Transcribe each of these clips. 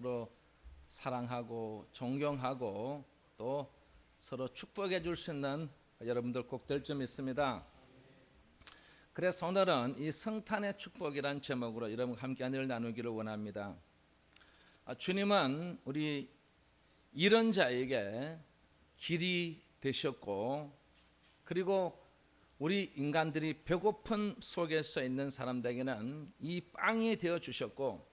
서로 사랑하고 존경하고 또 서로 축복해 줄 수 있는 여러분들 꼭 될 점 있습니다. 그래서 오늘은 이 성탄의 축복이란 제목으로 여러분과 함께 은혜를 나누기를 원합니다. 주님은 우리 이런 자에게 길이 되셨고, 그리고 우리 인간들이 배고픔 속에서 있는 사람들에게는 이 빵이 되어 주셨고,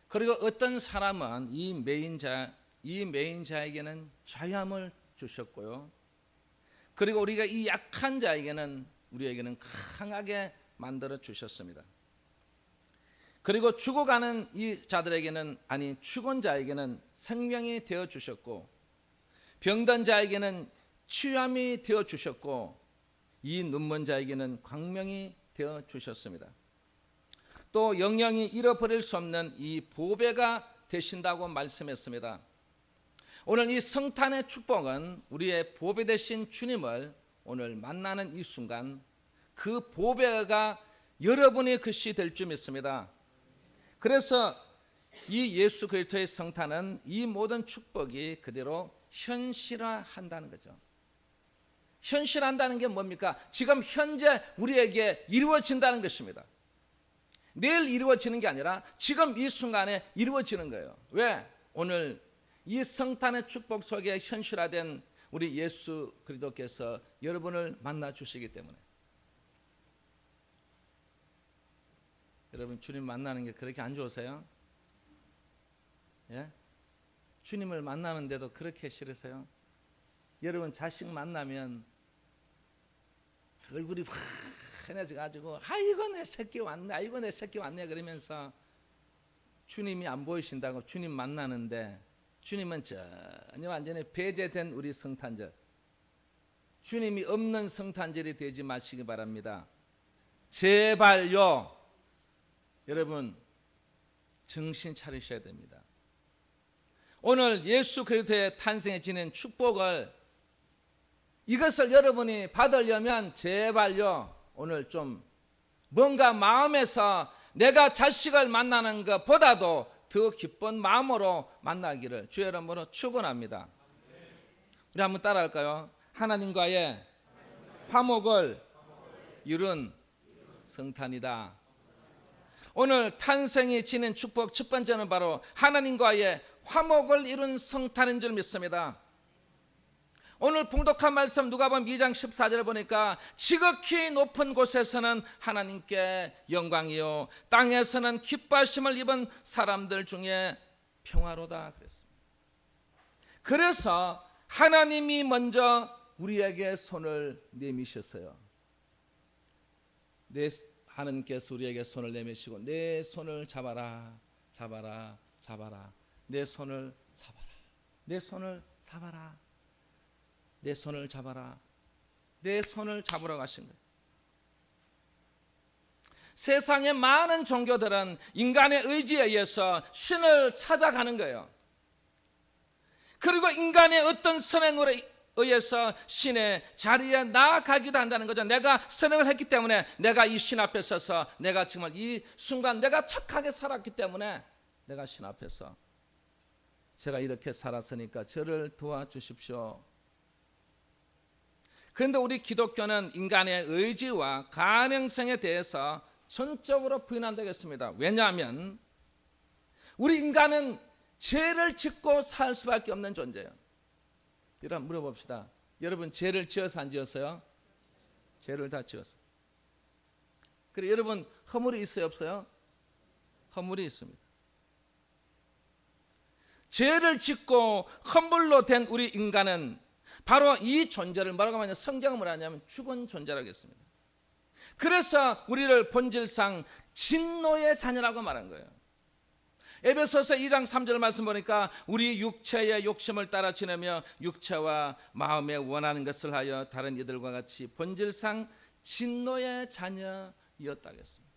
그리고 어떤 사람은 이 메인 자에게는 자유함을 주셨고요. 그리고 우리가 이 약한 자에게는 우리에게는 강하게 만들어 주셨습니다. 그리고 죽어가는 이 자들에게는, 아니 죽은 자에게는 생명이 되어 주셨고, 병든 자에게는 치유함이 되어 주셨고, 이 눈먼 자에게는 광명이 되어 주셨습니다. 또 영영이 잃어버릴 수 없는 이 보배가 되신다고 말씀했습니다. 오늘 이 성탄의 축복은 우리의 보배 되신 주님을 오늘 만나는 이 순간 그 보배가 여러분의 것이 될 줄 믿습니다. 그래서 이 예수 그리스도의 성탄은 이 모든 축복이 그대로 현실화한다는 거죠. 현실한다는 게 뭡니까? 지금 현재 우리에게 이루어진다는 것입니다. 내일 이루어지는 게 아니라 지금 이 순간에 이루어지는 거예요. 왜? 오늘 이 성탄의 축복 속에 현실화된 우리 예수 그리스도께서 여러분을 만나 주시기 때문에. 여러분, 주님 만나는 게 그렇게 안 좋으세요? 예? 주님을 만나는데도 그렇게 싫으세요? 여러분, 자식 만나면 얼굴이 환해져가지고 아이고 내 새끼 왔네, 아이고 내 새끼 왔네 그러면서 주님이 안 보이신다고 주님 만나는데, 주님은 전혀 완전히 배제된 우리 성탄절, 주님이 없는 성탄절이 되지 마시기 바랍니다. 제발요. 여러분, 정신 차리셔야 됩니다. 오늘 예수 그리스도의 탄생에 지닌 축복을, 이것을 여러분이 받으려면 제발요, 오늘 좀 뭔가 마음에서 내가 자식을 만나는 것보다도 더 기쁜 마음으로 만나기를 주의 이름으로 축원합니다. 우리 한번 따라할까요? 하나님과의 화목을 이룬 성탄이다. 오늘 탄생이 지닌 축복 첫 번째는 바로 하나님과의 화목을 이룬 성탄인 줄 믿습니다. 오늘 봉독한 말씀 누가복음 2장 14절을 보니까 지극히 높은 곳에서는 하나님께 영광이요 땅에서는 기뻐하심을 입은 사람들 중에 평화로다 그랬습니다. 그래서 하나님이 먼저 우리에게 손을 내미셨어요. 하나님께서 우리에게 손을 내미시고 내 손을 잡아라, 잡아라, 잡아라. 내 손을 잡아라, 내 손을 잡아라, 내 손을 잡아라. 내 손을 잡으러 가신 거예요. 세상의 많은 종교들은 인간의 의지에 의해서 신을 찾아가는 거예요. 그리고 인간의 어떤 선행으로 의해서 신의 자리에 나아가기도 한다는 거죠. 내가 선행을 했기 때문에, 내가 이 신 앞에 서서 내가 정말 이 순간 내가 착하게 살았기 때문에 내가 신 앞에서 제가 이렇게 살았으니까 저를 도와주십시오. 그런데 우리 기독교는 인간의 의지와 가능성에 대해서 전적으로 부인한다고 했습니다. 왜냐하면 우리 인간은 죄를 짓고 살 수밖에 없는 존재예요. 여러분 물어봅시다. 여러분 죄를 지어서 안 지었어요? 죄를 다 지었어요. 그리고 여러분 허물이 있어요, 없어요? 허물이 있습니다. 죄를 짓고 허물로 된 우리 인간은 바로 이 존재를 뭐라고 하냐면, 성경은 뭐라 하냐면 죽은 존재라고 했습니다. 그래서 우리를 본질상 진노의 자녀라고 말한 거예요. 에베소서 2장 3절 말씀 보니까 우리 육체의 욕심을 따라 지내며 육체와 마음에 원하는 것을 하여 다른 이들과 같이 본질상 진노의 자녀였다고 했습니다.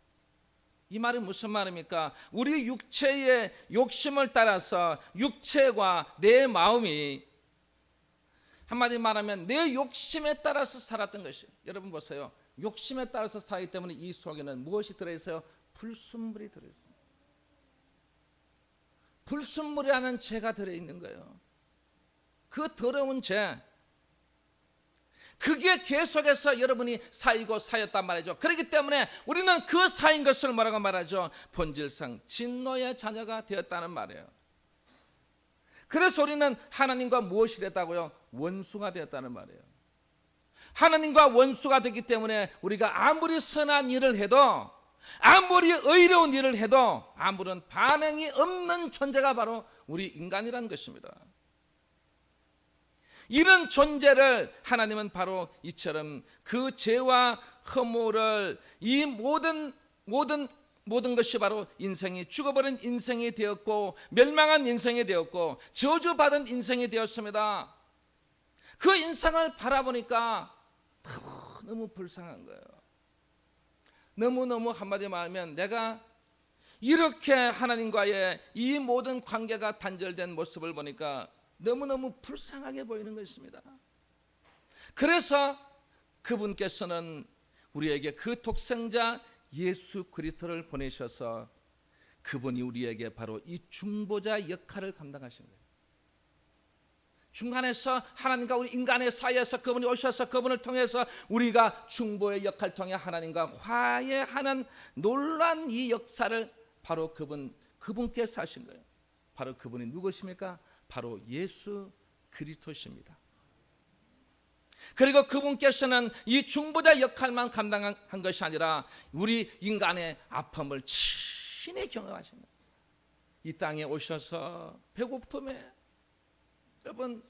이 말이 무슨 말입니까? 우리 육체의 욕심을 따라서 육체와 내 마음이, 한마디 말하면 내 욕심에 따라서 살았던 것이에요. 여러분 보세요. 욕심에 따라서 살기 때문에 이 속에는 무엇이 들어있어요? 불순물이 들어있습니다. 불순물이라는 죄가 들어있는 거예요. 그 더러운 죄, 그게 계속해서 여러분이 쌓이고 쌓였단 말이죠. 그렇기 때문에 우리는 그 쌓인 것을 뭐라고 말하죠? 본질상 진노의 자녀가 되었다는 말이에요. 그래서 우리는 하나님과 무엇이 됐다고요? 원수가 되었다는 말이에요. 하나님과 원수가 되기 때문에 우리가 아무리 선한 일을 해도, 아무리 의로운 일을 해도 아무런 반응이 없는 존재가 바로 우리 인간이라는 것입니다. 이런 존재를 하나님은 바로 이처럼 그 죄와 허물을, 이 모든 것이 바로 인생이 죽어버린 인생이 되었고, 멸망한 인생이 되었고, 저주받은 인생이 되었습니다. 그 인생을 바라보니까 너무 불쌍한 거예요. 너무너무 한마디 말하면 내가 이렇게 하나님과의 이 모든 관계가 단절된 모습을 보니까 너무너무 불쌍하게 보이는 것입니다. 그래서 그분께서는 우리에게 그 독생자 예수 그리스도를 보내셔서 그분이 우리에게 바로 이 중보자 역할을 감당하신 거예요. 중간에서 하나님과 우리 인간의 사이에서 그분이 오셔서 그분을 통해서 우리가 중보의 역할을 통해 하나님과 화해하는 놀라운 이 역사를 바로 그분께서 하신 거예요. 바로 그분이 누구십니까? 바로 예수 그리스도십니다. 그리고 그분께서는 이 중보자 역할만 감당한 것이 아니라 우리 인간의 아픔을 친히 경험하신 거예요. 이 땅에 오셔서 배고픔에, 여러분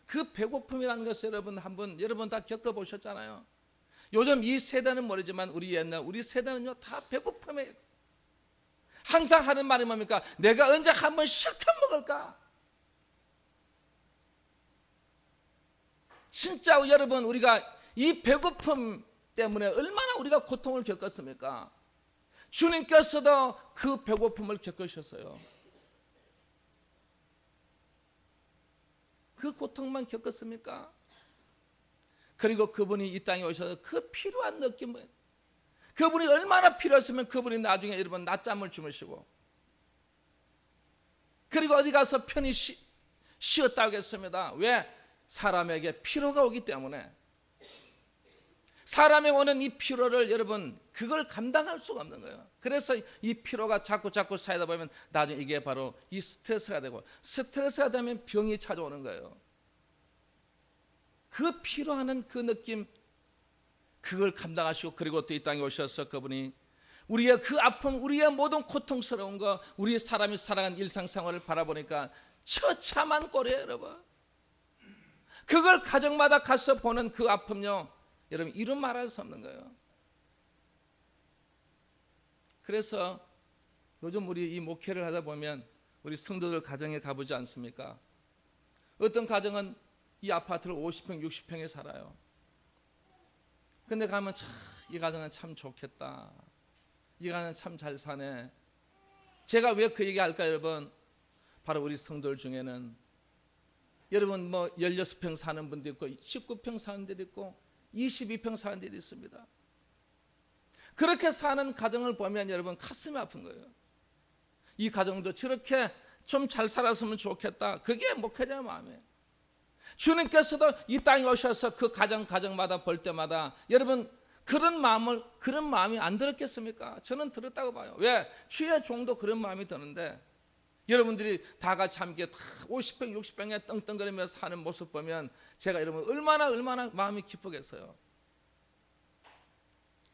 그 배고픔이라는 것을 여러분 다 겪어보셨잖아요. 요즘 이 세대는 모르지만 우리 세대는요 다 배고픔에 항상 하는 말이 뭡니까? 내가 언제 한번 실컷 먹을까? 진짜 여러분 우리가 이 배고픔 때문에 얼마나 우리가 고통을 겪었습니까? 주님께서도 그 배고픔을 겪으셨어요. 그 고통만 겪었습니까? 그리고 그분이 이 땅에 오셔서 그 필요한 느낌을, 그분이 얼마나 필요했으면 그분이 나중에 여러분 낮잠을 주무시고 그리고 어디 가서 편히 쉬었다 하겠습니다. 왜? 사람에게 피로가 오기 때문에. 사람이 오는 이 피로를 여러분 그걸 감당할 수가 없는 거예요. 그래서 이 피로가 자꾸 쌓이다 보면 나중에 이게 바로 이 스트레스가 되고, 스트레스가 되면 병이 찾아오는 거예요. 그 피로하는 그 느낌, 그걸 감당하시고 그리고 또 이 땅에 오셔서 그분이 우리의 그 아픔, 우리의 모든 고통스러운 거, 우리 사람이 살아가는 일상생활을 바라보니까 처참한 꼴이에요. 여러분 그걸 가정마다 가서 보는 그 아픔요, 여러분 이런 말할 수 없는 거예요. 그래서 요즘 우리 이 목회를 하다 보면 우리 성도들 가정에 가보지 않습니까? 어떤 가정은 이 아파트를 50평, 60평에 살아요. 근데 가면 참 이 가정은 참 좋겠다. 이 가정은 참 잘 사네. 제가 왜 그 얘기 할까요, 여러분? 바로 우리 성도들 중에는 여러분 16평 사는 분도 있고 19평 사는 데도 있고 22평 사는 데도 있습니다. 그렇게 사는 가정을 보면 여러분 가슴이 아픈 거예요. 이 가정도 저렇게 좀 잘 살았으면 좋겠다. 그게 목회자의 마음이에요. 주님께서도 이 땅에 오셔서 그 가정마다 볼 때마다 여러분 그런 마음이 안 들었겠습니까? 저는 들었다고 봐요. 왜? 주의 종도 그런 마음이 드는데 여러분들이 다 같이 함께 50평, 60평에 떵떵거리면서 사는 모습 보면 제가 여러분 얼마나 마음이 기쁘겠어요.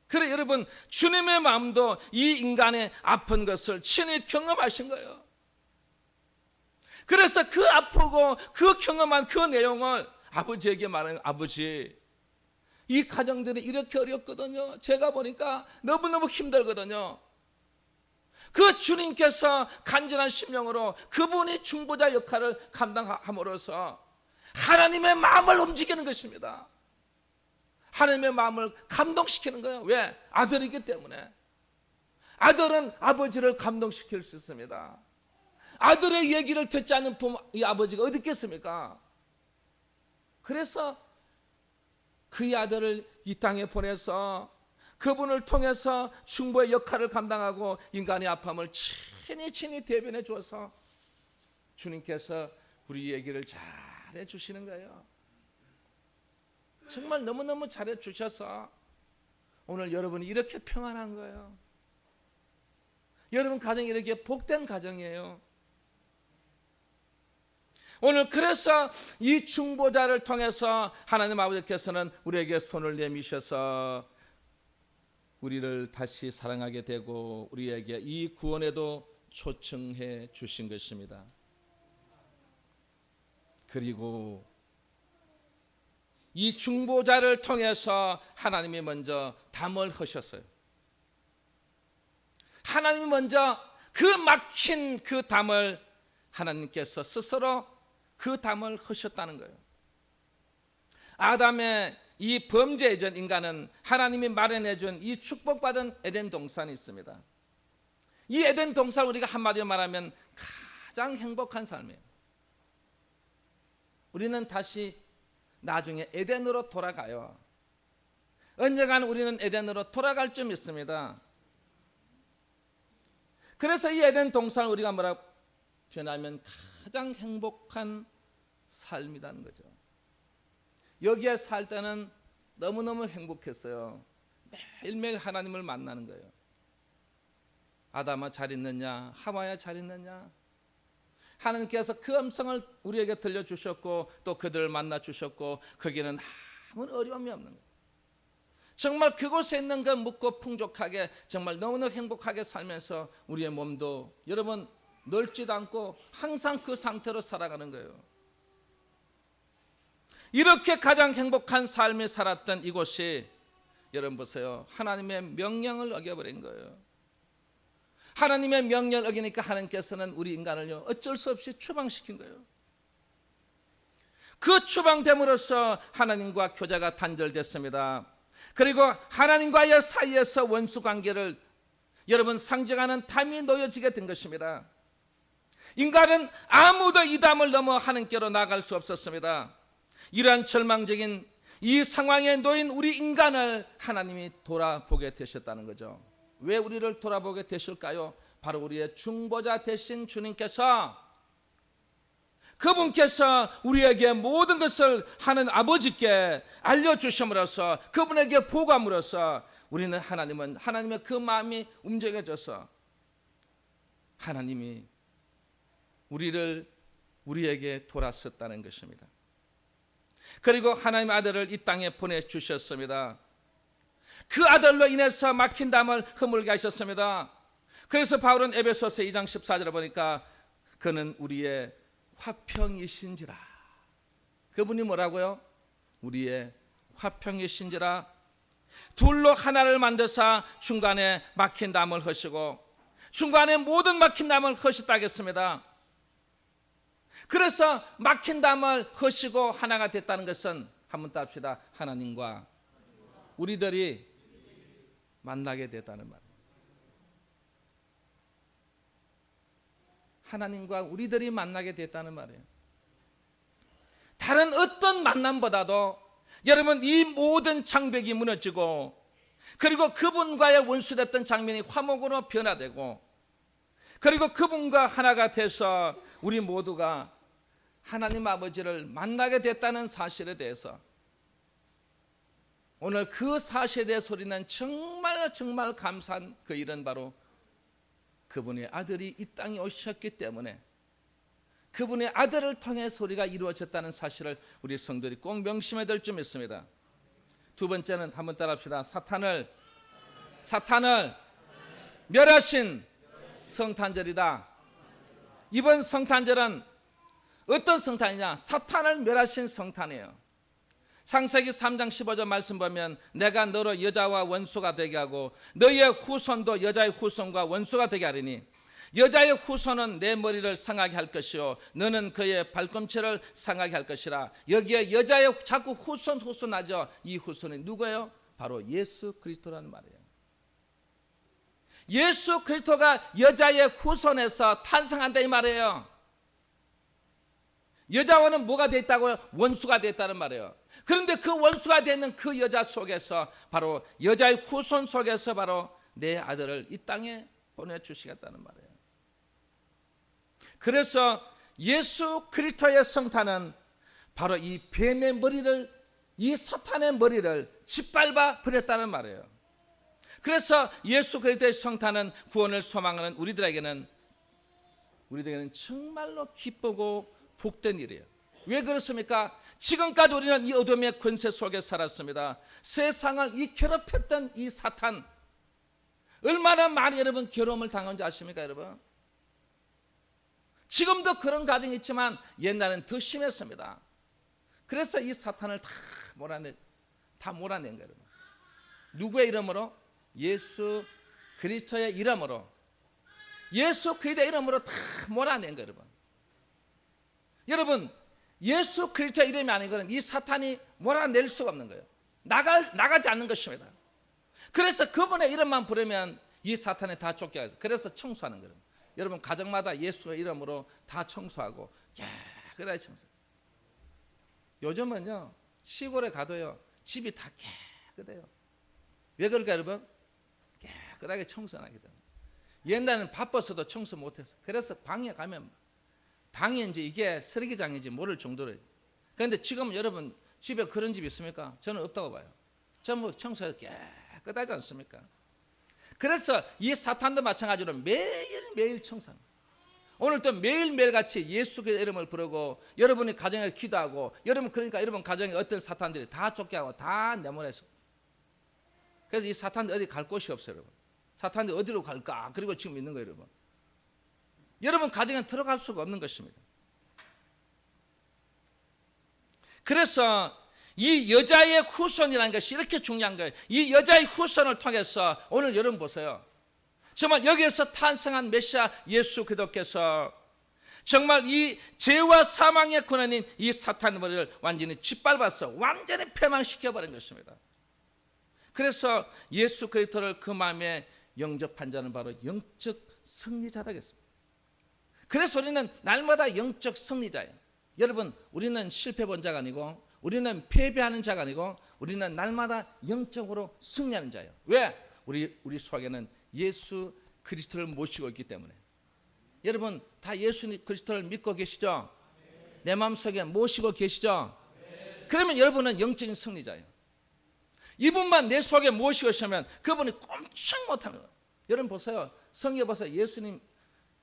그래 여러분 주님의 마음도 이 인간의 아픈 것을 친히 경험하신 거예요. 그래서 그 아프고 그 경험한 그 내용을 아버지에게 말하는, 아버지 이 가정들이 이렇게 어렵거든요. 제가 보니까 너무너무 힘들거든요. 그 주님께서 간절한 심령으로 그분이 중보자 역할을 감당함으로써 하나님의 마음을 움직이는 것입니다. 하나님의 마음을 감동시키는 거예요. 왜? 아들이기 때문에. 아들은 아버지를 감동시킬 수 있습니다. 아들의 얘기를 듣지 않는 이 아버지가 어디 있겠습니까? 그래서 그의 아들을 이 땅에 보내서 그분을 통해서 중보의 역할을 감당하고 인간의 아픔을 친히 대변해 주어서 주님께서 우리 얘기를 잘해 주시는 거예요. 정말 너무너무 잘해 주셔서 오늘 여러분이 이렇게 평안한 거예요. 여러분 가정이 이렇게 복된 가정이에요. 오늘 그래서 이 중보자를 통해서 하나님 아버지께서는 우리에게 손을 내미셔서 우리를 다시 사랑하게 되고 우리에게 이 구원에도 초청해 주신 것입니다. 그리고 이 중보자를 통해서 하나님이 먼저 담을 하셨어요. 하나님이 먼저 그 막힌 그 담을 하나님께서 스스로 그 담을 하셨다는 거예요. 아담의 이 범죄 전 인간은 하나님이 마련해 준 이 축복받은 에덴 동산이 있습니다. 이 에덴 동산 우리가 한마디로 말하면 가장 행복한 삶이에요. 우리는 다시 나중에 에덴으로 돌아가요. 언젠가는 우리는 에덴으로 돌아갈 줄 믿습니다. 그래서 이 에덴 동산을 우리가 뭐라고 표현하면 가장 행복한 삶이라는 거죠. 여기에 살 때는 너무너무 행복했어요. 매일매일 하나님을 만나는 거예요. 아담아 잘 있느냐, 하와야 잘 있느냐. 하나님께서 그 음성을 우리에게 들려주셨고 또 그들을 만나주셨고 거기는 아무 어려움이 없는 거예요. 정말 그곳에 있는 그 묻고 풍족하게 정말 너무너무 행복하게 살면서 우리의 몸도 여러분 늙지도 않고 항상 그 상태로 살아가는 거예요. 이렇게 가장 행복한 삶을 살았던 이곳이 여러분 보세요. 하나님의 명령을 어겨버린 거예요. 하나님의 명령을 어기니까 하나님께서는 우리 인간을요 어쩔 수 없이 추방시킨 거예요. 그 추방됨으로써 하나님과 교제가 단절됐습니다. 그리고 하나님과의 사이에서 원수관계를 여러분 상징하는 담이 놓여지게 된 것입니다. 인간은 아무도 이 담을 넘어 하나님께로 나아갈 수 없었습니다. 이러한 절망적인 이 상황에 놓인 우리 인간을 하나님이 돌아보게 되셨다는 거죠. 왜 우리를 돌아보게 되실까요? 바로 우리의 중보자 되신 주님께서 그분께서 우리에게 모든 것을 하는 아버지께 알려주심으로써 그분에게 보감으로써 우리는 하나님의 그 마음이 움직여져서 하나님이 우리에게 돌아섰다는 것입니다. 그리고 하나님 아들을 이 땅에 보내주셨습니다. 그 아들로 인해서 막힌 담을 허물게 하셨습니다. 그래서 바울은 에베소서 2장 14절에 보니까 그는 우리의 화평이신지라. 그분이 뭐라고요? 우리의 화평이신지라. 둘로 하나를 만드사 중간에 막힌 담을 허시고 중간에 모든 막힌 담을 허셨다 하겠습니다. 그래서 막힌 담을 허시고 하나가 됐다는 것은 한번 따릅시다. 하나님과 우리들이 만나게 됐다는 말. 하나님과 우리들이 만나게 됐다는 말이에요. 다른 어떤 만남보다도 여러분 이 모든 장벽이 무너지고 그리고 그분과의 원수됐던 장면이 화목으로 변화되고 그리고 그분과 하나가 돼서 우리 모두가 하나님 아버지를 만나게 됐다는 사실에 대해서 오늘 그 사실에 대해서 우리는 정말 감사한 그 일은 바로 그분의 아들이 이 땅에 오셨기 때문에 그분의 아들을 통해서 우리가 이루어졌다는 사실을 우리 성도들이 꼭 명심해야 될 줄 믿습니다. 두 번째는 한번 따라합시다. 사탄을 멸하신 성탄절이다. 이번 성탄절은 어떤 성탄이냐? 사탄을 멸하신 성탄이에요. 창세기 3장 15절 말씀 보면 내가 너로 여자와 원수가 되게 하고 너의 후손도 여자의 후손과 원수가 되게 하리니 여자의 후손은 내 머리를 상하게 할 것이요 너는 그의 발꿈치를 상하게 할 것이라. 여기에 여자의 자꾸 후손 하죠. 이 후손이 누구예요? 바로 예수 그리스도라는 말이에요. 예수 그리스도가 여자의 후손에서 탄생한다 이 말이에요. 여자와는 뭐가 되어 있다고요? 원수가 되어 있다는 말이에요. 그런데 그 원수가 되는 그 여자 속에서 바로 여자의 후손 속에서 바로 내 아들을 이 땅에 보내주시겠다는 말이에요. 그래서 예수 그리스도의 성탄은 바로 이 뱀의 머리를, 이 사탄의 머리를 짓밟아 버렸다는 말이에요. 그래서 예수 그리스도의 성탄은, 구원을 소망하는 우리들에게는 정말로 기쁘고 복된 일이에요. 왜 그렇습니까? 지금까지 우리는 이 어둠의 권세 속에 살았습니다. 세상을 이 괴롭혔던 이 사탄, 얼마나 많이 여러분 괴로움을 당한지 아십니까 여러분? 지금도 그런 가정이 있지만 옛날엔 더 심했습니다. 그래서 이 사탄을 다 몰아낸 거예요 여러분. 누구의 이름으로? 예수 그리스도의 이름으로, 예수 그리스도의 이름으로 다 몰아낸 거예요 여러분. 여러분, 예수 그리스도의 이름이 아니고는 이 사탄이 몰아낼 수가 없는 거예요. 나가지 않는 것입니다. 그래서 그분의 이름만 부르면 이 사탄이 다 쫓겨가서, 그래서 청소하는 거예요. 여러분, 가정마다 예수의 이름으로 다 청소하고 깨끗하게 청소. 요즘은요, 시골에 가도요, 집이 다 깨끗해요. 왜 그럴까요 여러분? 깨끗하게 청소하기 때문에. 옛날에는 바빠서도 청소 못했어. 그래서 방에 가면 방이 이제 이게 쓰레기장인지 모를 정도로. 그런데 지금 여러분 집에 그런 집 있습니까? 저는 없다고 봐요. 전부 청소해서 깨끗하지 않습니까? 그래서 이 사탄도 마찬가지로 매일매일 청소합니다. 오늘도 매일매일 같이 예수 그리스도의 이름을 부르고 여러분이 가정에 기도하고, 그러니까 여러분 가정에 어떤 사탄들이 다 쫓겨가고 다 내보내서, 그래서 이 사탄들 어디 갈 곳이 없어요 여러분. 사탄들이 어디로 갈까? 그리고 지금 있는 거예요 여러분. 여러분 가정에 들어갈 수가 없는 것입니다. 그래서 이 여자의 후손이라는 것이 이렇게 중요한 거예요. 이 여자의 후손을 통해서 오늘 여러분 보세요. 정말 여기에서 탄생한 메시아 예수 그리스도께서 정말 이 죄와 사망의 권한인 이 사탄의 머리를 완전히 짓밟아서 완전히 패망시켜버린 것입니다. 그래서 예수 그리스도를 그 마음에 영접한 자는 바로 영적 승리자다 했습니다. 그래서 우리는 날마다 영적 승리자예요. 여러분, 우리는 실패 본 자가 아니고, 우리는 패배하는 자가 아니고, 우리는 날마다 영적으로 승리하는 자예요. 왜? 우리 속에는 예수 그리스도를 모시고 있기 때문에. 여러분 다 예수 그리스도를 믿고 계시죠? 내 마음속에 모시고 계시죠? 그러면 여러분은 영적인 승리자예요. 이분만 내 속에 모시고 계시면 그분이 꼼짝 못하는 거예요. 여러분 보세요. 성경에 보세요.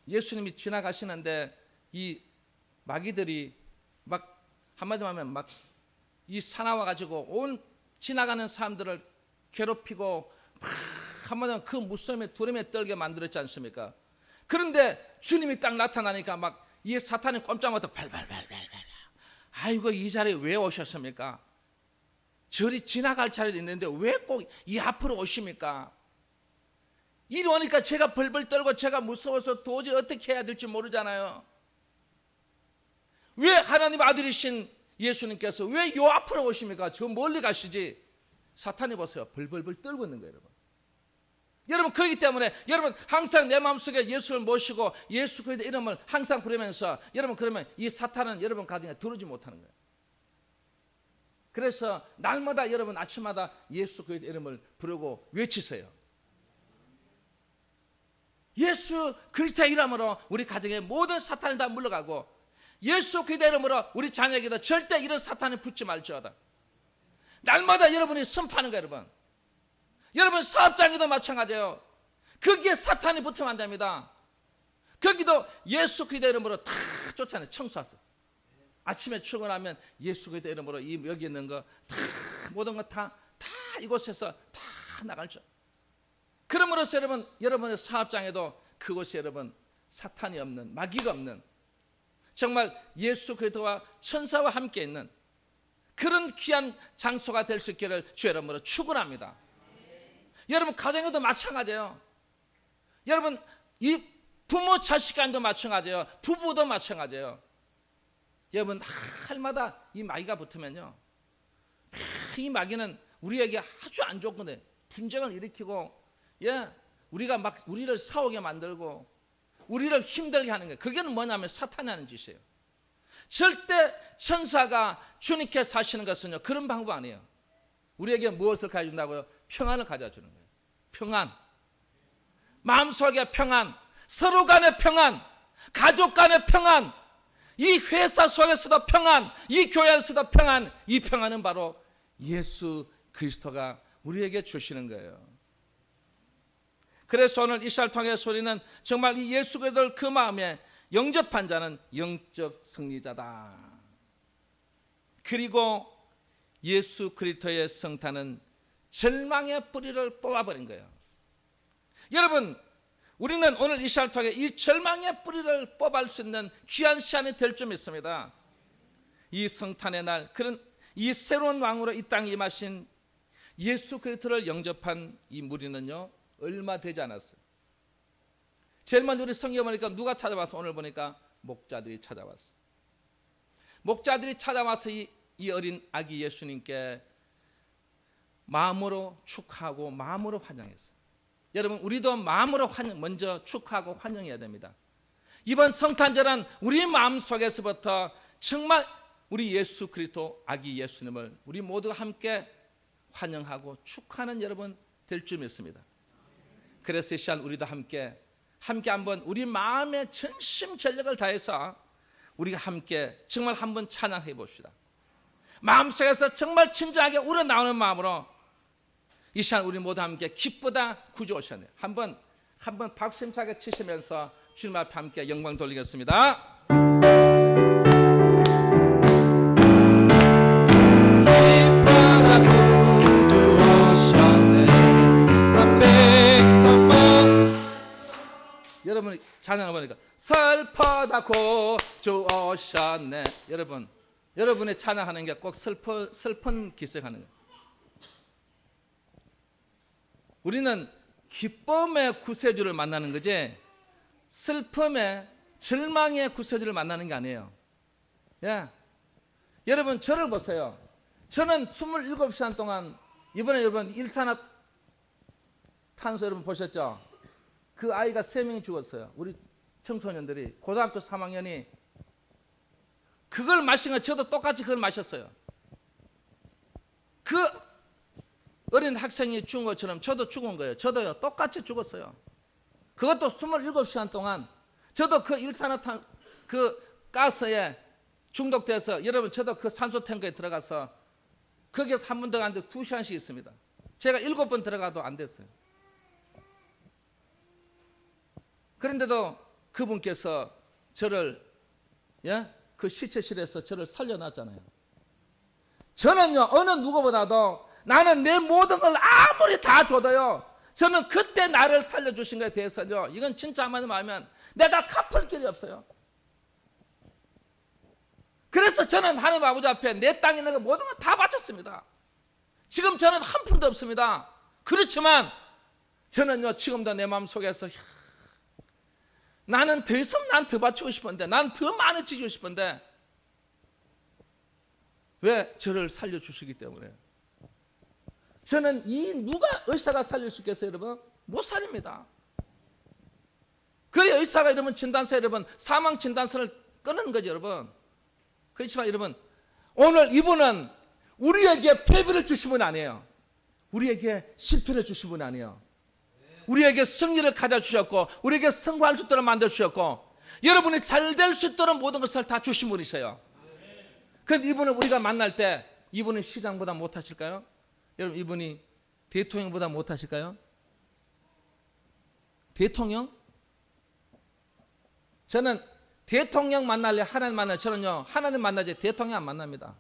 예수님이 지나가시는데 이 마귀들이 막 한마디로 하면 막 이 사나워 가지고 온 지나가는 사람들을 괴롭히고 막 한마디로 그 무서움에 두려움에 떨게 만들었지 않습니까? 그런데 주님이 딱 나타나니까 막 이 사탄이 꼼짝 못하고 발발발발발. 아이고 이 자리에 왜 오셨습니까? 저리 지나갈 자리도 있는데 왜 꼭 이 앞으로 오십니까? 이리 오니까 제가 벌벌 떨고 제가 무서워서 도저히 어떻게 해야 될지 모르잖아요. 왜 하나님 아들이신 예수님께서 왜 요 앞으로 오십니까? 저 멀리 가시지. 사탄이 보세요. 벌벌벌 떨고 있는 거예요, 여러분. 여러분 그렇기 때문에 여러분 항상 내 마음속에 예수를 모시고 예수 그리스도의 이름을 항상 부르면서 여러분 그러면 이 사탄은 여러분 가정에 들어오지 못하는 거예요. 그래서 날마다 여러분 아침마다 예수 그리스도의 이름을 부르고 외치세요. 예수 그리스도의 이름으로 우리 가정의 모든 사탄을 다 물러가고 예수 그리스도의 이름으로 우리 자녀에게도 절대 이런 사탄을 붙지 말지어다. 날마다 여러분이 선포하는 거예요, 여러분. 여러분 사업장에도 마찬가지예요. 거기에 사탄이 붙으면 안 됩니다. 거기도 예수 그리스도의 이름으로 다 쫓아내 청소하세요. 아침에 출근하면 예수 그리스도의 이름으로 여기 있는 거 다 모든 거 다 이곳에서 다 나갈죠. 그러므로서 여러분의 사업장에도 그곳에 여러분 사탄이 없는 마귀가 없는 정말 예수 그리스도와 천사와 함께 있는 그런 귀한 장소가 될 수 있기를 주 이름으로 축원합니다. 여러분 가정에도 마찬가지예요. 여러분 이 부모 자식 간도 마찬가지예요. 부부도 마찬가지예요. 여러분 할마다 이 마귀가 붙으면요, 이 마귀는 우리에게 아주 안 좋거든요. 분쟁을 일으키고 우리가 막 우리를 싸우게 만들고 우리를 힘들게 하는 거예요. 그게 뭐냐면 사탄이 하는 짓이에요. 절대 천사가 주님께 사시는 것은요 그런 방법 아니에요. 우리에게 무엇을 가져준다고요? 평안을 가져주는 거예요. 평안, 마음속의 평안, 서로 간의 평안, 가족 간의 평안, 이 회사 속에서도 평안, 이 교회에서도 평안, 이 평안은 바로 예수 그리스도가 우리에게 주시는 거예요. 그래서 오늘 이 시간을 통해서 우리는 정말 이 예수 그리스도를 그 마음에 영접한 자는 영적 승리자다. 그리고 예수 그리스도의 성탄은 절망의 뿌리를 뽑아버린 거예요. 여러분, 우리는 오늘 이 시간을 통해 이 절망의 뿌리를 뽑을 수 있는 귀한 시간이 될 줄 믿습니다. 이 성탄의 날, 그런 이 새로운 왕으로 이 땅에 임하신 예수 그리스도를 영접한 이 무리는요, 얼마 되지 않았어요. 제일 먼저 우리 성경 보니까 누가 찾아와서, 오늘 보니까 목자들이 찾아왔어요. 목자들이 찾아와서 이 어린 아기 예수님께 마음으로 축하하고 마음으로 환영했어요. 여러분, 우리도 마음으로 먼저 축하하고 환영해야 됩니다. 이번 성탄절은 우리 마음속에서부터 정말 우리 예수 그리스도 아기 예수님을 우리 모두가 함께 환영하고 축하하는 여러분 될 줄 믿습니다. 그래서 이 시간 우리도 함께 한번 우리 마음의 전심전력을 다해서 우리가 함께 정말 한번 찬양해 봅시다. 마음속에서 정말 진정하게 우러나오는 마음으로 이 시간 우리 모두 함께 기쁘다 구주 오셨네. 한번 박수 힘차게 치시면서 주님 앞에 함께 영광 돌리겠습니다. 기쁘다 구주 오셨네. 여러분 찬양을 보니까 슬퍼다 구주 오셨네. 여러분의 찬양하는 게 꼭 슬픈 기색하는 거예요. 우리는 기쁨의 구세주를 만나는 거지 슬픔의 절망의 구세주를 만나는 게 아니에요. 예. 여러분 저를 보세요. 저는 27시간 동안 이번에 여러분 일산화탄소 여러분 보셨죠? 그 아이가 3명이 죽었어요. 우리 청소년들이 고등학교 3학년이 그걸 마신 거 저도 똑같이 그걸 마셨어요. 그 어린 학생이 죽은 것처럼 저도 죽은 거예요. 저도요 똑같이 죽었어요. 그것도 27시간 동안 저도 그 일산화탄 그 가스에 중독돼서 여러분 저도 그 산소 탱크에 들어가서 거기에서 한 번 들어가는데 2시간씩 있습니다. 제가 7번 들어가도 안 됐어요. 그런데도 그분께서 저를 그 시체실에서 저를 살려놨잖아요. 저는요 어느 누구보다도 나는 내 모든 걸 아무리 다 줘도요 저는 그때 나를 살려주신 것에 대해서요 이건 진짜 한마디로 말하면 내가 갚을 길이 없어요. 그래서 저는 하나님 아버지 앞에 내 땅에 있는 모든 걸 다 바쳤습니다. 지금 저는 한 푼도 없습니다. 그렇지만 저는요 지금도 내 마음속에서 나는 더 있으면 난 더 바치고 싶은데 난 더 많이 지키고 싶은데 왜 저를 살려주시기 때문에 저는 누가 의사가 살릴 수 있겠어요 여러분? 못 살립니다. 그래 의사가 여러분 진단서 여러분 사망 진단서를 끊는 거죠 여러분. 그렇지만 여러분 오늘 이분은 우리에게 패배를 주신 분 아니에요. 우리에게 실패를 주신 분 아니에요. 우리에게 승리를 가져주셨고 우리에게 성공할 수 있도록 만들어주셨고 여러분이 잘 될 수 있도록 모든 것을 다 주신 분이세요. 그런데 이분을 우리가 만날 때 이분은 시장보다 못하실까요? 여러분 이분이 대통령보다 못하실까요? 대통령? 저는 대통령 만날래 하나님 만날래 저는요 하나님 만나지 대통령 안 만납니다.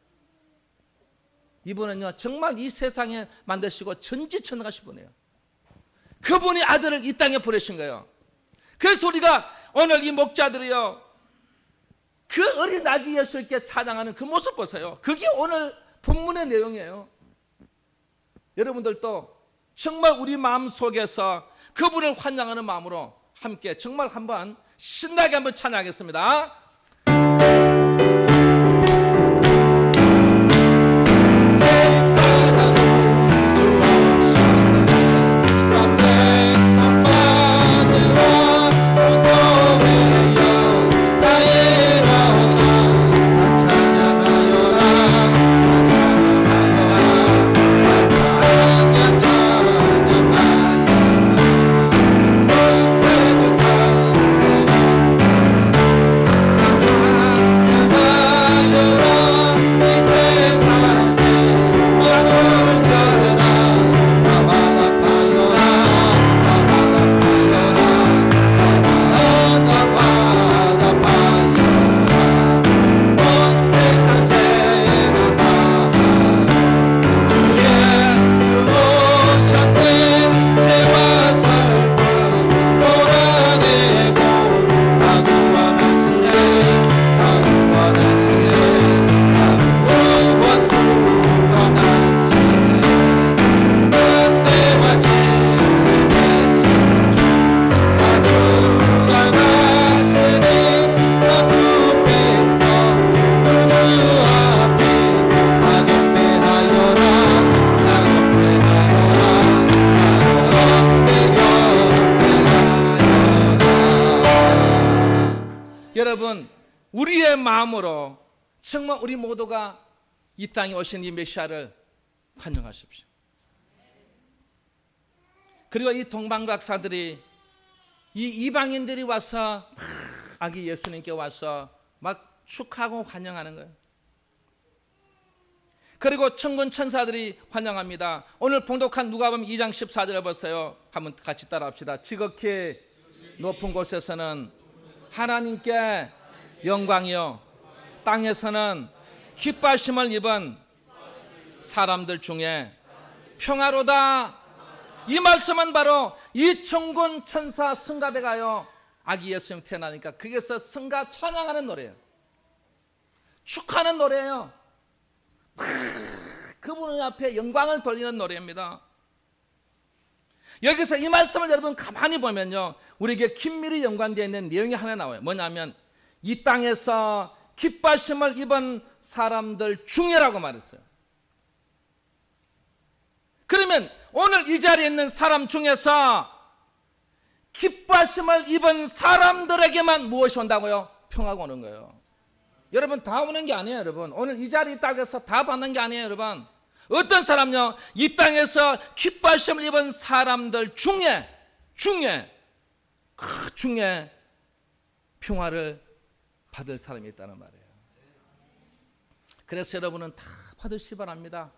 이분은요 정말 이 세상에 만드시고 전지천하신 분이에요. 그분이 아들을 이 땅에 보내신 거예요. 그래서 우리가 오늘 이 목자들이요 그 어린 아기 예수님께 찬양하는 그 모습 보세요. 그게 오늘 본문의 내용이에요. 여러분들도 정말 우리 마음 속에서 그분을 환영하는 마음으로 함께 정말 한번 신나게 한번 찬양하겠습니다. 우리의 마음으로 정말 우리 모두가 이 땅에 오신 이 메시아를 환영하십시오. 그리고 이 동방박사들이, 이 이방인들이 와서 막 아기 예수님께 와서 막 축하하고 환영하는 거예요. 그리고 천군 천사들이 환영합니다. 오늘 봉독한 누가복음 2장 14절에 보세요. 한번 같이 따라합시다. 지극히 높은 곳에서는 하나님께 영광이요, 땅에서는 기뻐하심을 입은 사람들 중에 평화로다. 이 말씀은 바로 이 천군 천사 성가대가요, 아기 예수님 태어나니까 거기서 성가 찬양하는 노래예요. 축하하는 노래예요. 그분 앞에 영광을 돌리는 노래입니다. 여기서 이 말씀을 여러분 가만히 보면요, 우리에게 긴밀히 연관되어 있는 내용이 하나 나와요. 뭐냐면 이 땅에서 기뻐하심을 입은 사람들 중에라고 말했어요. 그러면 오늘 이 자리에 있는 사람 중에서 기뻐하심을 입은 사람들에게만 무엇이 온다고요? 평화가 오는 거예요. 여러분 다 오는 게 아니에요. 여러분 오늘 이 자리에 있다고 해서 다 받는 게 아니에요. 여러분 어떤 사람요? 이 땅에서 기뻐하심을 입은 사람들 중에 그 중에 평화를 받을 사람이 있다는 말이에요. 그래서 여러분은 다 받으시기 바랍니다.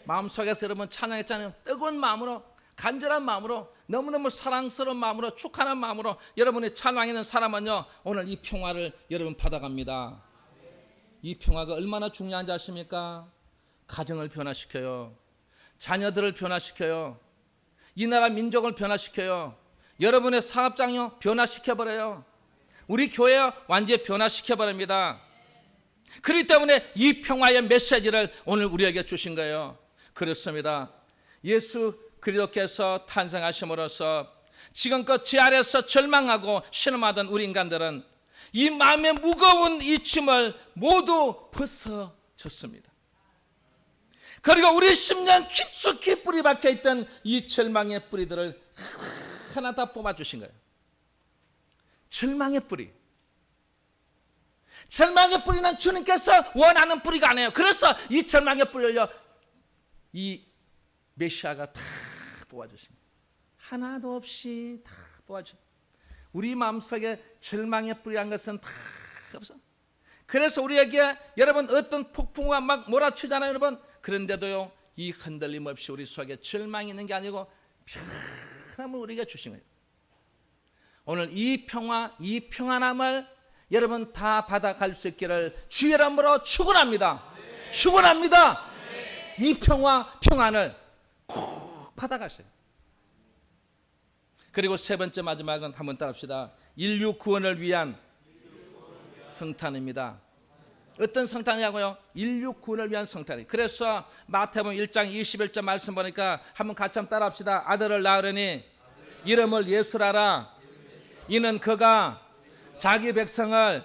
마음속에서 여러분 찬양했잖아요. 뜨거운 마음으로, 간절한 마음으로, 너무너무 사랑스러운 마음으로, 축하하는 마음으로 여러분이 찬양하는 사람은요, 오늘 이 평화를 여러분 받아갑니다. 이 평화가 얼마나 중요한지 아십니까? 가정을 변화시켜요. 자녀들을 변화시켜요. 이 나라 민족을 변화시켜요. 여러분의 사업장요 변화시켜버려요. 우리 교회 완전히 변화시켜버립니다. 그렇기 때문에 이 평화의 메시지를 오늘 우리에게 주신 거예요. 그렇습니다. 예수 그리스도께서 탄생하심으로써 지금껏 지 아래서 절망하고 신음하던 우리 인간들은 이 마음의 무거운 이 짐을 모두 벗어졌습니다. 그리고 우리 심령 깊숙이 뿌리 박혀있던 이 절망의 뿌리들을 하나 다 뽑아주신 거예요. 절망의 뿌리. 절망의 뿌리는 주님께서 원하는 뿌리가 아니에요. 그래서 이 절망의 뿌리를요, 이 메시아가 다 뽑아주신 거예요. 하나도 없이 다 뽑아주신 거예요. 우리 마음속에 절망의 뿌리란 것은 다 없어. 그래서 우리에게 여러분 어떤 폭풍우가 막 몰아치잖아요. 여러분 그런데도요, 이 흔들림 없이 우리 속에 절망이 있는 게 아니고 평안함을 우리에게 주신 거예요. 오늘 이 평화, 이 평안함을 여러분 다 받아갈 수 있기를 주의 이름으로 축원합니다. 축원합니다. 이 평화, 평안을 꼭 받아가세요. 그리고 세 번째 마지막은 한번 따라합시다. 인류 구원을 위한 성탄입니다. 어떤 성탄이냐고요? 인류 구원을 위한 성탄이. 그래서 마태복음 1장 21절 말씀 보니까 한번 같이 한번 따라합시다. 아들을 낳으려니 이름을 예수라라. 이는 그가 자기 백성을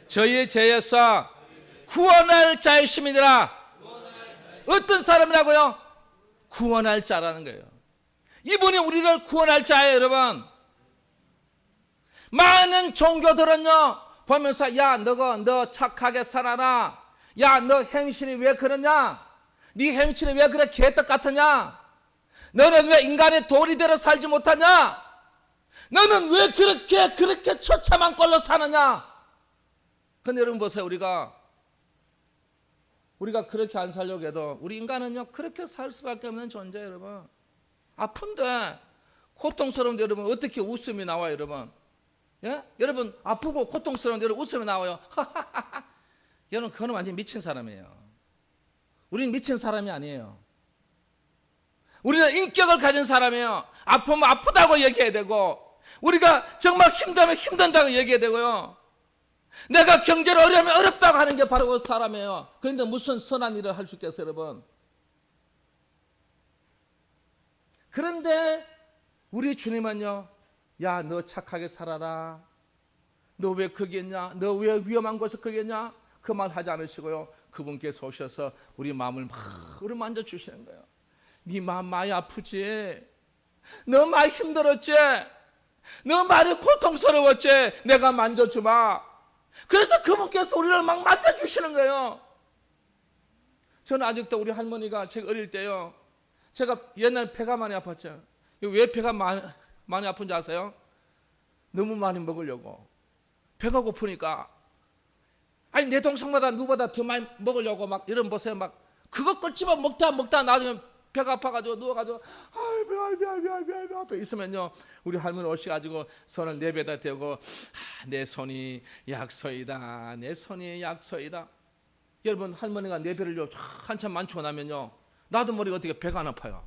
저희 죄에서 구원할 자이심이니라. 어떤 사람이라고요? 구원할 자라는 거예요. 이분이 우리를 구원할 자예요. 여러분 많은 종교들은요 보면서 야 너 착하게 살아라. 야 너 행실이 왜 그러냐? 네 행실이 왜 그래 개떡 같으냐? 너는 왜 인간의 도리대로 살지 못하냐? 너는 왜 그렇게 처참한 꼴로 사느냐? 근데 여러분 보세요. 우리가 그렇게 안 살려고 해도 우리 인간은요 그렇게 살 수밖에 없는 존재예요. 여러분 아픈데 고통스러운데 여러분 어떻게 웃음이 나와요? 여러분 예? 여러분 아프고 고통스러운데 여러분 웃음이 나와요. 여러분 그거는 완전 미친 사람이에요. 우리는 미친 사람이 아니에요. 우리는 인격을 가진 사람이에요. 아프면 아프다고 얘기해야 되고, 우리가 정말 힘들면 힘든다고 얘기해야 되고요. 내가 경제를 어려우면 어렵다고 하는 게 바로 그 사람이에요. 그런데 무슨 선한 일을 할 수 있겠어요, 여러분? 그런데 우리 주님은요, 야, 너 착하게 살아라. 너 왜 거기 있냐? 너 왜 위험한 곳에 거기 있냐? 그 말 하지 않으시고요. 그분께서 오셔서 우리 마음을 막 어루만져 주시는 거예요. 네 마음 많이 아프지? 너 많이 힘들었지? 너 많이 고통스러웠지? 내가 만져주마. 그래서 그분께서 우리를 막 만져주시는 거예요. 저는 아직도 우리 할머니가 제가 어릴 때요, 제가 옛날 배가 많이 아팠죠. 왜 배가 많이 아픈지 아세요? 너무 많이 먹으려고. 배가 고프니까, 아니 내 동생보다 누구보다 더 많이 먹으려고 막 이런 보세요. 막 그거 끓지만 먹다 나중에 배가 아파가지고 누워가지고 배 앞에 있으면요, 우리 할머니 오셔가지고 손을 내 배에다 대고, 내 손이 약소이다, 내 손이 약소이다. 여러분, 할머니가 내 배를 한참 만지고 나면요, 나도 모르게 어떻게 배가 안 아파요.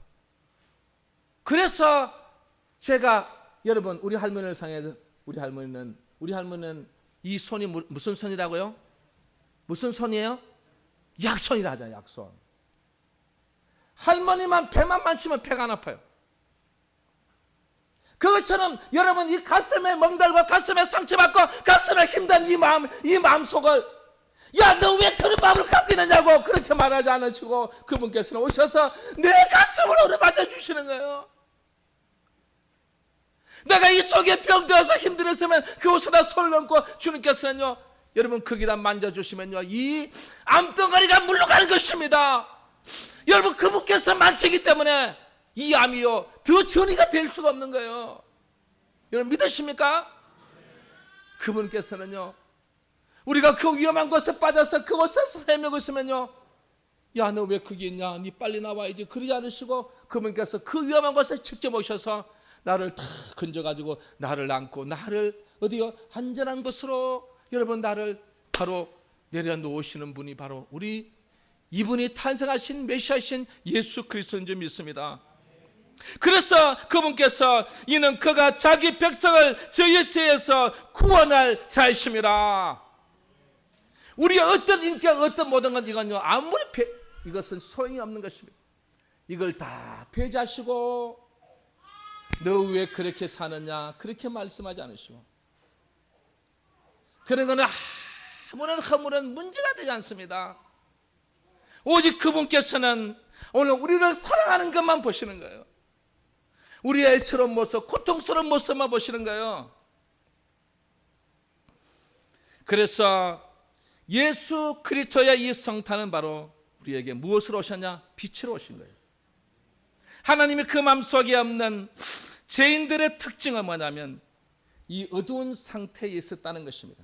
그래서 제가, 여러분, 우리 할머니를 상해서, 우리 할머니는 이 손이 무슨 손이라고요? 무슨 손이에요? 약손이라 하잖아요. 약손. 할머니만 배만 만지면 배가 안 아파요. 그것처럼 여러분, 이 가슴에 멍들고 가슴에 상처받고 가슴에 힘든 이 마음속을, 야, 너 왜 그런 마음을 갖고 있느냐고 그렇게 말하지 않으시고 그분께서는 오셔서 내 가슴을 어루만져 주시는 거예요. 내가 이 속에 병들어서 힘들었으면 그곳에다 손을 얹고 주님께서는요, 여러분 거기다 만져주시면요, 이 암덩어리가 물러가는 것입니다. 여러분, 그분께서 만지기 때문에 이 암이요 더 전이가 될 수가 없는 거예요. 여러분 믿으십니까? 그분께서는요, 우리가 그 위험한 곳에 빠져서 그곳에서 헤매고 있으면요, 야, 너 왜 거기 있냐, 니 빨리 나와야지, 그러지 않으시고 그분께서 그 위험한 곳에 직접 오셔서 나를 다 건져가지고 나를 안고 나를 어디요, 안전한 곳으로, 여러분, 나를 바로 내려놓으시는 분이 바로 우리, 이분이 탄생하신 메시아이신 예수 그리스도인 줄 믿습니다. 그래서 그분께서 이는 그가 자기 백성을 저희의 죄에서 구원할 자이심이라. 우리의 어떤 인격, 어떤 모든 건 이건요, 아무리 이것은 소용이 없는 것입니다. 이걸 다 배제하시고, 너 왜 그렇게 사느냐 그렇게 말씀하지 않으시고, 그런 거는 아무런 허물은 문제가 되지 않습니다. 오직 그분께서는 오늘 우리를 사랑하는 것만 보시는 거예요. 우리의 애처로운 모습, 고통스러운 모습만 보시는 거예요. 그래서 예수 그리스도의 이 성탄은 바로 우리에게 무엇으로 오셨냐? 빛으로 오신 거예요. 하나님이 그 마음속에 없는 죄인들의 특징은 뭐냐면 이 어두운 상태에 있었다는 것입니다.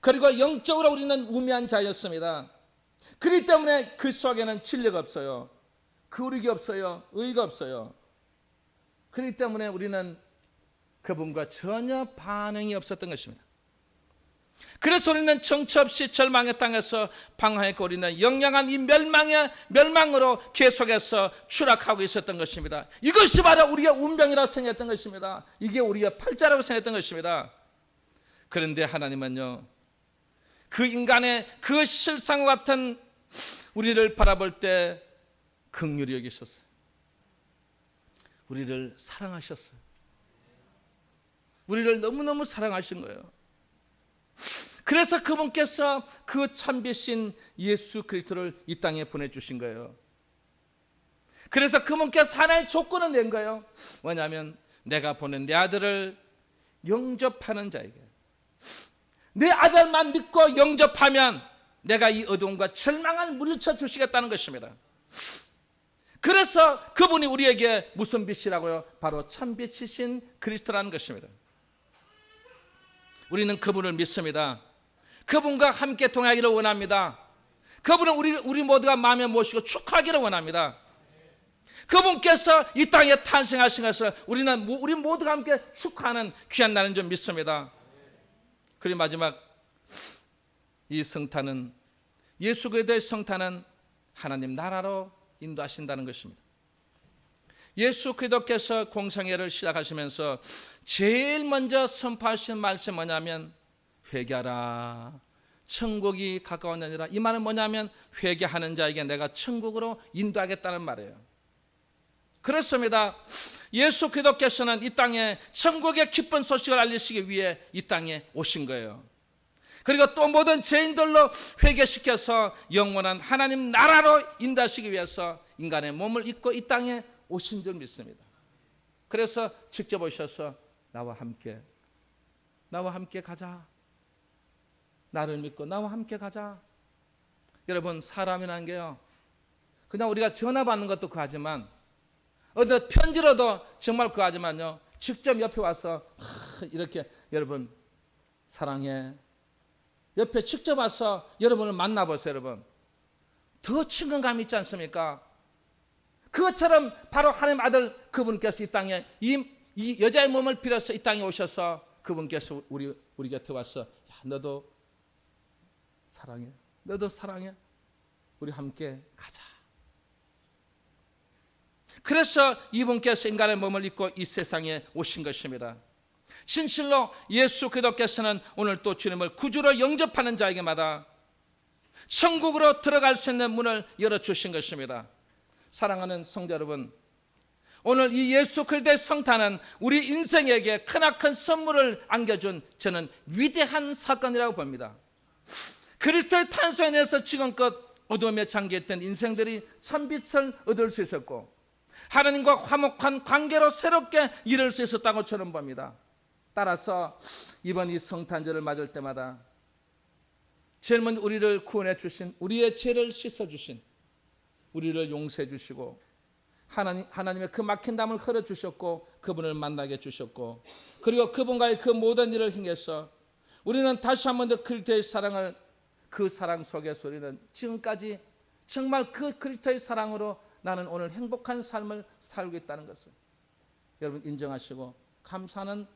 그리고 영적으로 우리는 우매한 자였습니다. 그렇기 때문에 그 속에는 진리가 없어요. 거룩이 없어요. 의가 없어요. 그렇기 때문에 우리는 그분과 전혀 반응이 없었던 것입니다. 그래서 우리는 정처 없이 절망의 땅에서 방황했고, 우리는 영영한 이 멸망으로 계속해서 추락하고 있었던 것입니다. 이것이 바로 우리의 운명이라고 생각했던 것입니다. 이게 우리의 팔자라고 생각했던 것입니다. 그런데 하나님은요, 그 인간의 그 실상과 같은 우리를 바라볼 때 긍휼히 여기셨어요. 우리를 사랑하셨어요. 우리를 너무너무 사랑하신 거예요. 그래서 그분께서 그 참빛인 예수 그리스도를 이 땅에 보내주신 거예요. 그래서 그분께서 하나의 조건을 낸 거예요. 뭐냐면 내가 보낸 내 아들을 영접하는 자에게, 내 아들만 믿고 영접하면 내가 이 어두움과 절망을 물리쳐 주시겠다는 것입니다. 그래서 그분이 우리에게 무슨 빛이라고요? 바로 참빛이신 그리스도라는 것입니다. 우리는 그분을 믿습니다. 그분과 함께 동행하기를 원합니다. 그분은 우리 모두가 마음에 모시고 축하하기를 원합니다. 그분께서 이 땅에 탄생하신 것을 우리 모두가 함께 축하하는 귀한 날인 줄 믿습니다. 그리고 마지막, 이 성탄은, 예수 그리스도의 성탄은 하나님 나라로 인도하신다는 것입니다. 예수 그리스도께서 공생애를 시작하시면서 제일 먼저 선포하신 말씀이 뭐냐면 회개하라, 천국이 가까웠느니라. 이 말은 뭐냐면 회개하는 자에게 내가 천국으로 인도하겠다는 말이에요. 그렇습니다. 예수 그리스도께서는 이 땅에 천국의 기쁜 소식을 알리시기 위해 이 땅에 오신 거예요. 그리고 또 모든 죄인들로 회개시켜서 영원한 하나님 나라로 인도하시기 위해서 인간의 몸을 입고 이 땅에 오신 줄 믿습니다. 그래서 직접 오셔서 나와 함께 가자. 나를 믿고 나와 함께 가자. 여러분, 사람이라는 게요, 그냥 우리가 전화 받는 것도 그하지만, 어디 편지로도 정말 그하지만요, 직접 옆에 와서 이렇게 여러분 사랑해, 옆에 직접 와서 여러분을 만나보세요. 여러분, 더 친근감이 있지 않습니까? 그것처럼 바로 하나님 아들 그분께서 이 땅에 이 여자의 몸을 빌어서 이 땅에 오셔서 그분께서 우리 곁에 와서, 야, 너도 사랑해, 너도 사랑해, 우리 함께 가자. 그래서 이분께서 인간의 몸을 입고 이 세상에 오신 것입니다. 진실로 예수 그리스도께서는 오늘 또 주님을 구주로 영접하는 자에게마다 천국으로 들어갈 수 있는 문을 열어주신 것입니다. 사랑하는 성도 여러분, 오늘 이 예수 그리스도의 성탄은 우리 인생에게 크나큰 선물을 안겨준 저는 위대한 사건이라고 봅니다. 그리스도의 탄생에 대해서 지금껏 어둠에 잠겨있던 인생들이 참빛을 얻을 수 있었고, 하나님과 화목한 관계로 새롭게 이룰 수 있었다고 저는 봅니다. 따라서 이번 이 성탄절을 맞을 때마다 제일 먼저 우리를 구원해 주신, 우리의 죄를 씻어 주신, 우리를 용서해 주시고 하나님의 그 막힌 담을 흘려 주셨고, 그분을 만나게 주셨고, 그리고 그분과의 그 모든 일을 행해서 우리는 다시 한 번 더 그리스도의 사랑을, 그 사랑 속에서 우리는 지금까지 정말 그 그리스도의 사랑으로 나는 오늘 행복한 삶을 살고 있다는 것을 여러분 인정하시고 감사하는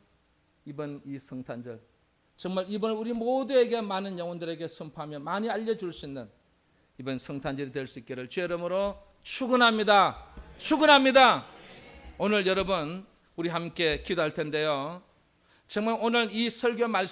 이번 이 성탄절, 정말 이번 우리 모두에게, 많은 영혼들에게 선포하며 많이 알려줄 수 있는 이번 성탄절이 될 수 있기를 주의 이름으로 축원합니다. 축원합니다. 오늘 여러분 우리 함께 기도할 텐데요, 정말 오늘 이 설교 말씀